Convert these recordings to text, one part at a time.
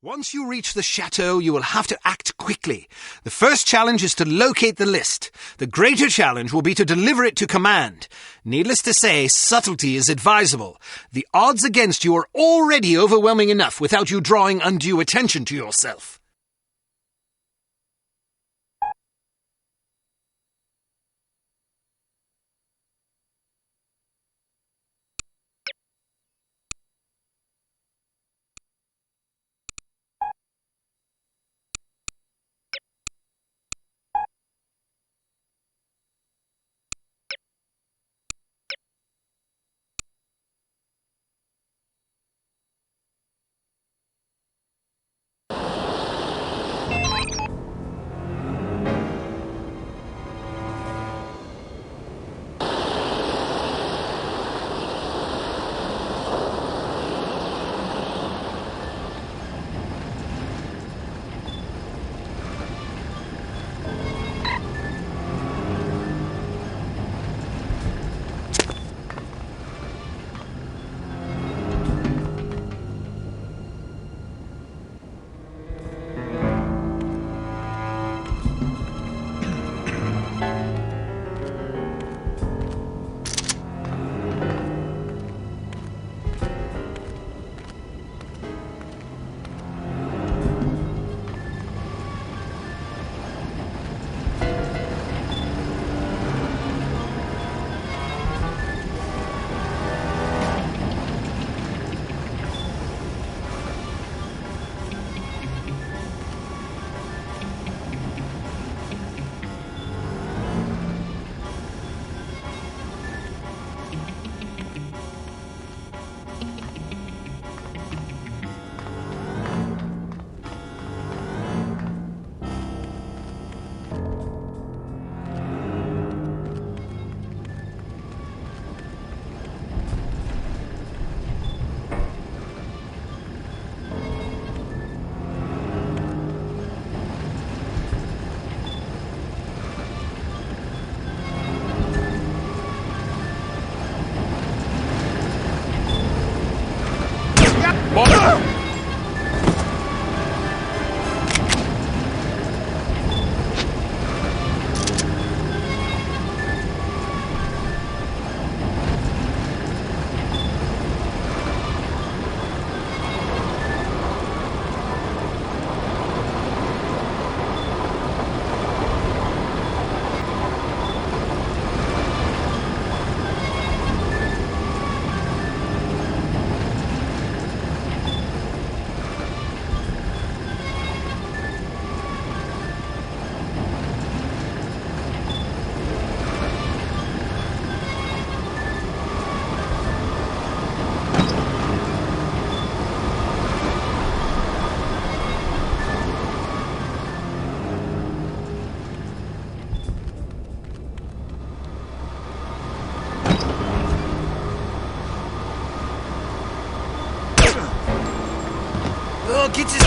Once you reach the chateau, you will have to act quickly. The first challenge is to locate the list. The greater challenge will be to deliver it to command. Needless to say, subtlety is advisable. The odds against you are already overwhelming enough without you drawing undue attention to yourself. Get his...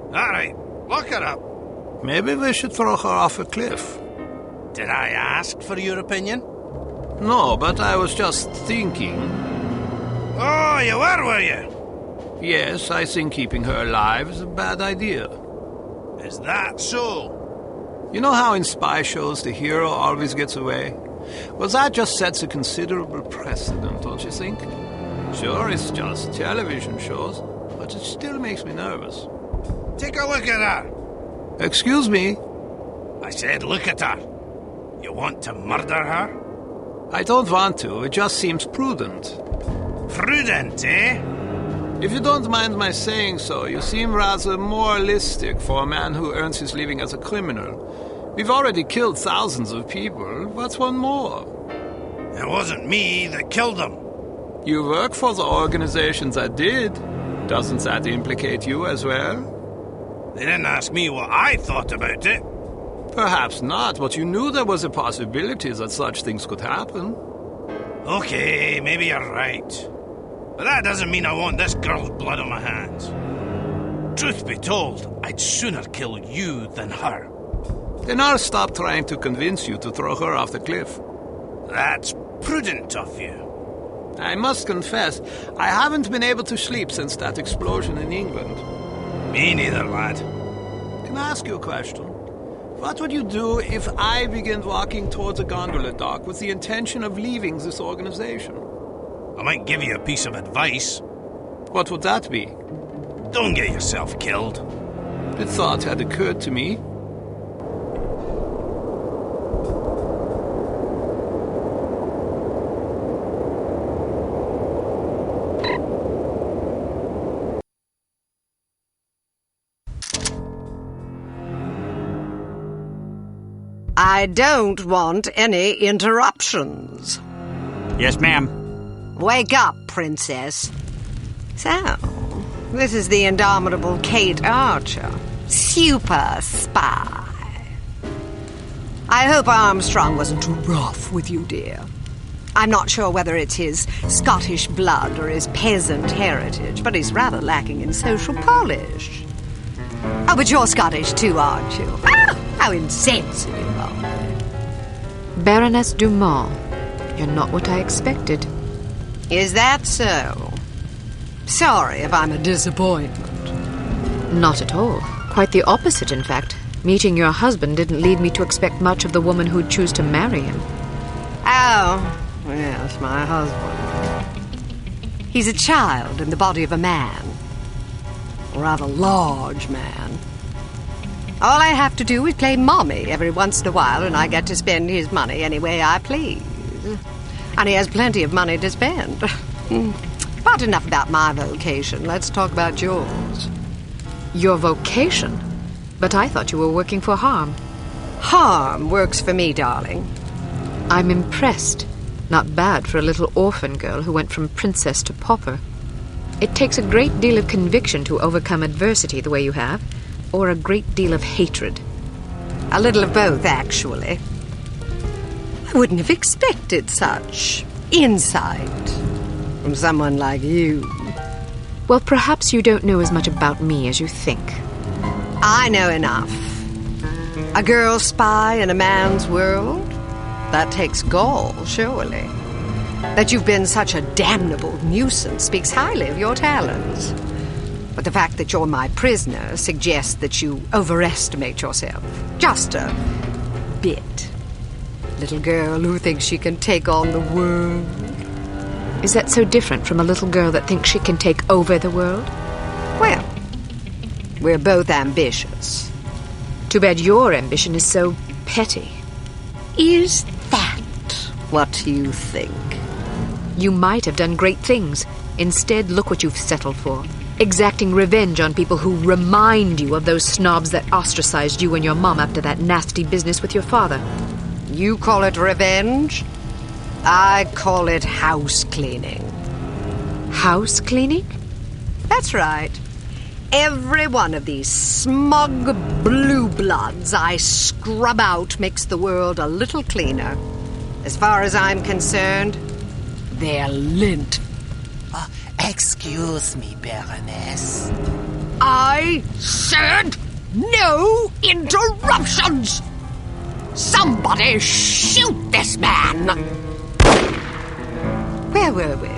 Alright, lock her up. Maybe we should throw her off a cliff. Did I ask for your opinion? No, but I was just thinking. Oh, you were you? Yes, I think keeping her alive is a bad idea. Is that so? You know how in spy shows the hero always gets away? Well, that just sets a considerable precedent, don't you think? Sure, it's just television shows, but it still makes me nervous. Take a look at her. Excuse me? I said look at her. You want to murder her? I don't want to, it just seems prudent. Prudent, eh? If you don't mind my saying so, you seem rather moralistic for a man who earns his living as a criminal. We've already killed thousands of people. What's one more? It wasn't me that killed them. You work for the organization that did. Doesn't that implicate you as well? They didn't ask me what I thought about it. Perhaps not, but you knew there was a possibility that such things could happen. Okay, maybe you're right. But that doesn't mean I want this girl's blood on my hands. Truth be told, I'd sooner kill you than her. Then I'll stop trying to convince you to throw her off the cliff. That's prudent of you. I must confess, I haven't been able to sleep since that explosion in England. Me neither, lad. Can I ask you a question? What would you do if I began walking towards a gondola dock with the intention of leaving this organization? I might give you a piece of advice. What would that be? Don't get yourself killed. The thought had occurred to me. I don't want any interruptions. Yes, ma'am. Wake up, princess. So, this is the Indomitable Cate Archer, super spy. I hope Armstrong wasn't too rough with you, dear. I'm not sure whether it's his Scottish blood or his peasant heritage, but he's rather lacking in social polish. Oh, but you're Scottish too, aren't you? Ah, how insensitive of me. Baroness Dumont, you're not what I expected. Is that so? Sorry if I'm a disappointment. Not at all. Quite the opposite, in fact. Meeting your husband didn't lead me to expect much of the woman who'd choose to marry him. Oh, yes, my husband. He's a child in the body of a man. A rather large man. All I have to do is play mommy every once in a while, and I get to spend his money any way I please. And he has plenty of money to spend. But enough about my vocation. Let's talk about yours. Your vocation? But I thought you were working for H.A.R.M. H.A.R.M works for me, darling. I'm impressed. Not bad for a little orphan girl who went from princess to pauper. It takes a great deal of conviction to overcome adversity the way you have, or a great deal of hatred. A little of both, actually. I wouldn't have expected such insight from someone like you. Well, perhaps you don't know as much about me as you think. I know enough. A girl spy in a man's world? That takes gall, surely. That you've been such a damnable nuisance speaks highly of your talents. But the fact that you're my prisoner suggests that you overestimate yourself. Just a bit. Little girl who thinks she can take on the world. Is that so different from a little girl that thinks she can take over the world? Well, we're both ambitious. Too bad your ambition is so petty. Is that what you think? You might have done great things. Instead, look what you've settled for. Exacting revenge on people who remind you of those snobs that ostracized you and your mom after that nasty business with your father. You call it revenge? I call it house cleaning. House cleaning? That's right. Every one of these smug blue bloods I scrub out makes the world a little cleaner. As far as I'm concerned, they're lint. Excuse me, Baroness. I said no interruptions! Somebody shoot this man! Where were we?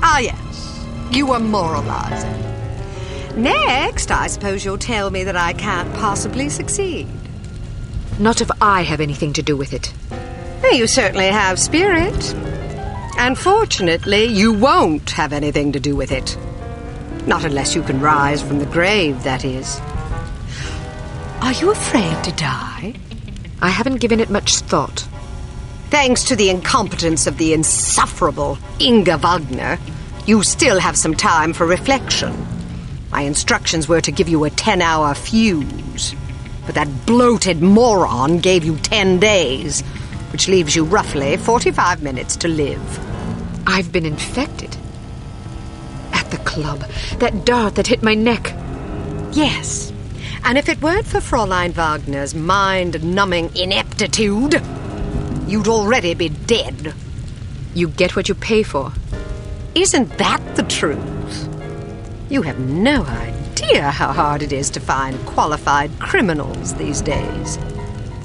Ah, yes. You were moralizing. Next, I suppose you'll tell me that I can't possibly succeed. Not if I have anything to do with it. Well, you certainly have spirit. Unfortunately, you won't have anything to do with it. Not unless you can rise from the grave, that is. Are you afraid to die? I haven't given it much thought. Thanks to the incompetence of the insufferable Inge Wagner, you still have some time for reflection. My instructions were to give you a 10-hour fuse, but that bloated moron gave you 10 days, which leaves you roughly 45 minutes to live. I've been infected. At the club, that dart that hit my neck. Yes, and if it weren't for Fräulein Wagner's mind-numbing ineptitude, you'd already be dead. You get what you pay for. Isn't that the truth? You have no idea how hard it is to find qualified criminals these days.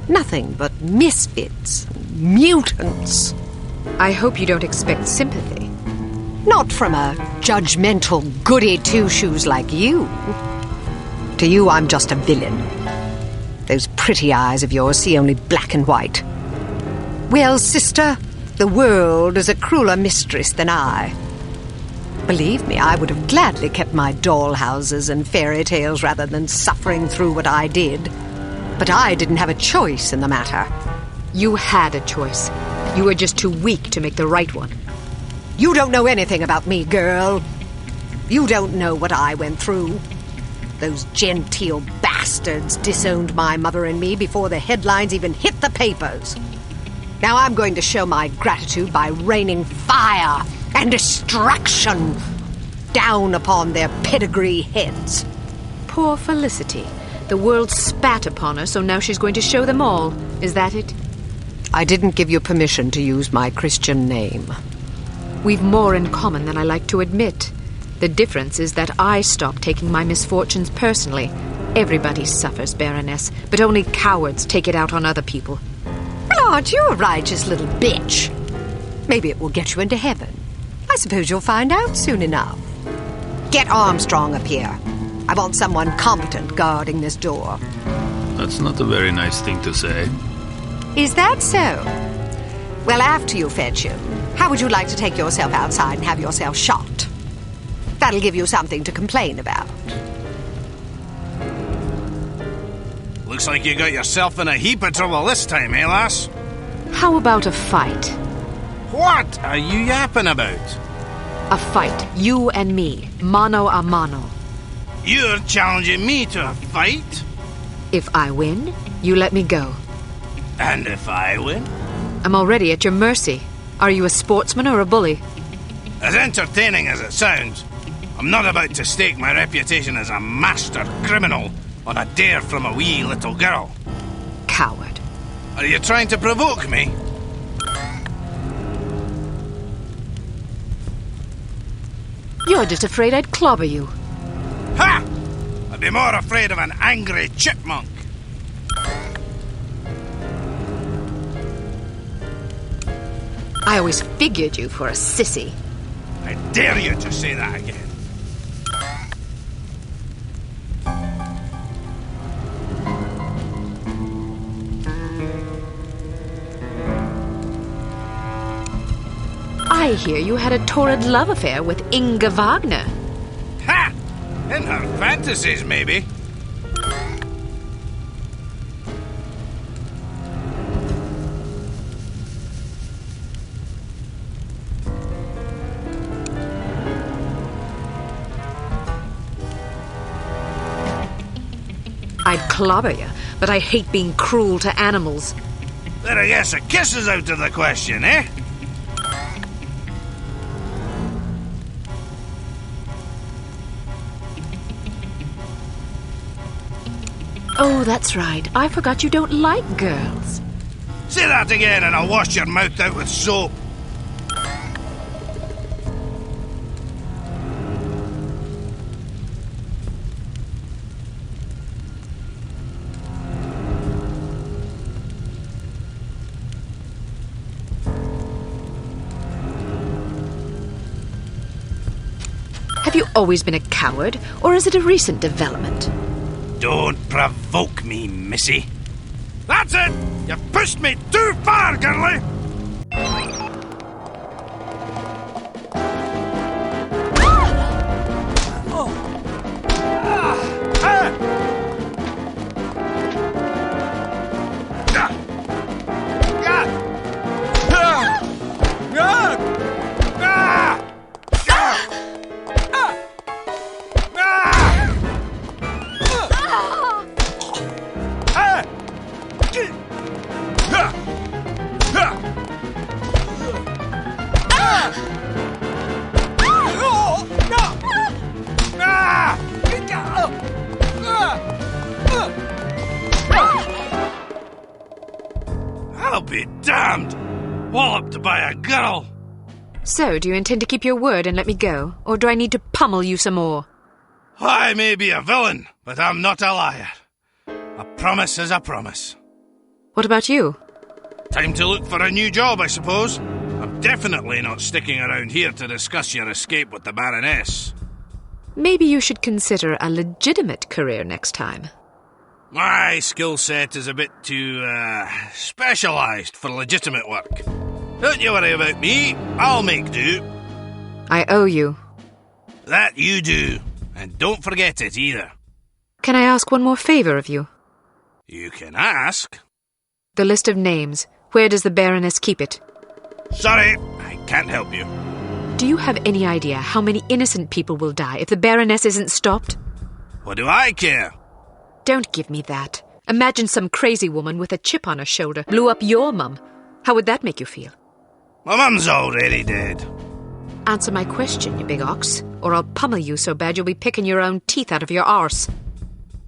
Nothing but misfits, mutants. I hope you don't expect sympathy. Not from a judgmental goody-two-shoes like you. To you, I'm just a villain. Those pretty eyes of yours see only black and white. Well, sister, the world is a crueler mistress than I. Believe me, I would have gladly kept my dollhouses and fairy tales rather than suffering through what I did. But I didn't have a choice in the matter. You had a choice. You were just too weak to make the right one. You don't know anything about me, girl. You don't know what I went through. Those genteel bastards disowned my mother and me before the headlines even hit the papers. Now I'm going to show my gratitude by raining fire and destruction down upon their pedigree heads. Poor Felicity. The world spat upon her, so now she's going to show them all. Is that it? I didn't give you permission to use my Christian name. We've more in common than I like to admit. The difference is that I stopped taking my misfortunes personally. Everybody suffers, Baroness, but only cowards take it out on other people. Well, aren't you a righteous little bitch? Maybe it will get you into heaven. I suppose you'll find out soon enough. Get Armstrong up here. I want someone competent guarding this door. That's not a very nice thing to say. Is that so? Well, after you fetch him, how would you like to take yourself outside and have yourself shot? That'll give you something to complain about. Looks like you got yourself in a heap of trouble this time, eh, lass? How about a fight? What are you yapping about? A fight, you and me, mano a mano. You're challenging me to a fight? If I win, you let me go. And if I win? I'm already at your mercy. Are you a sportsman or a bully? As entertaining as it sounds, I'm not about to stake my reputation as a master criminal on a dare from a wee little girl. Coward. Are you trying to provoke me? You're just afraid I'd clobber you. Ha! I'd be more afraid of an angry chipmunk. I always figured you for a sissy. I dare you to say that again. I hear you had a torrid love affair with Inge Wagner. Ha! In her fantasies, maybe. I'd clobber you, but I hate being cruel to animals. Then I guess a kiss is out of the question, eh? Oh, that's right. I forgot you don't like girls. Say that again and I'll wash your mouth out with soap. Have you always been a coward, or is it a recent development? Don't provoke me, missy. That's it! You've pushed me too far, girlie! I'll be damned! Walloped by a girl! So, do you intend to keep your word and let me go, or do I need to pummel you some more? I may be a villain, but I'm not a liar. A promise is a promise. What about you? Time to look for a new job, I suppose. I'm definitely not sticking around here to discuss your escape with the Baroness. Maybe you should consider a legitimate career next time. My skill set is a bit too, specialised for legitimate work. Don't you worry about me, I'll make do. I owe you. That you do, and don't forget it either. Can I ask one more favour of you? You can ask. The list of names. Where does the Baroness keep it? Sorry, I can't help you. Do you have any idea how many innocent people will die if the Baroness isn't stopped? What do I care? Don't give me that. Imagine some crazy woman with a chip on her shoulder blew up your mum. How would that make you feel? My mum's already dead. Answer my question, you big ox, or I'll pummel you so bad you'll be picking your own teeth out of your arse.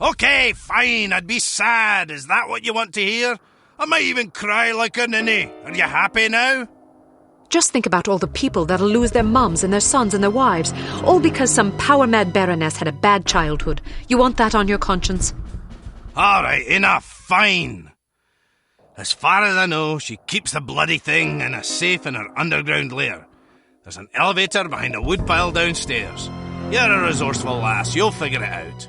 Okay, fine, I'd be sad. Is that what you want to hear? I might even cry like a ninny. Are you happy now? Just think about all the people that'll lose their mums and their sons and their wives, all because some power-mad Baroness had a bad childhood. You want that on your conscience? All right, enough, fine. As far as I know, she keeps the bloody thing in a safe in her underground lair. There's an elevator behind a woodpile downstairs. You're a resourceful lass, you'll figure it out.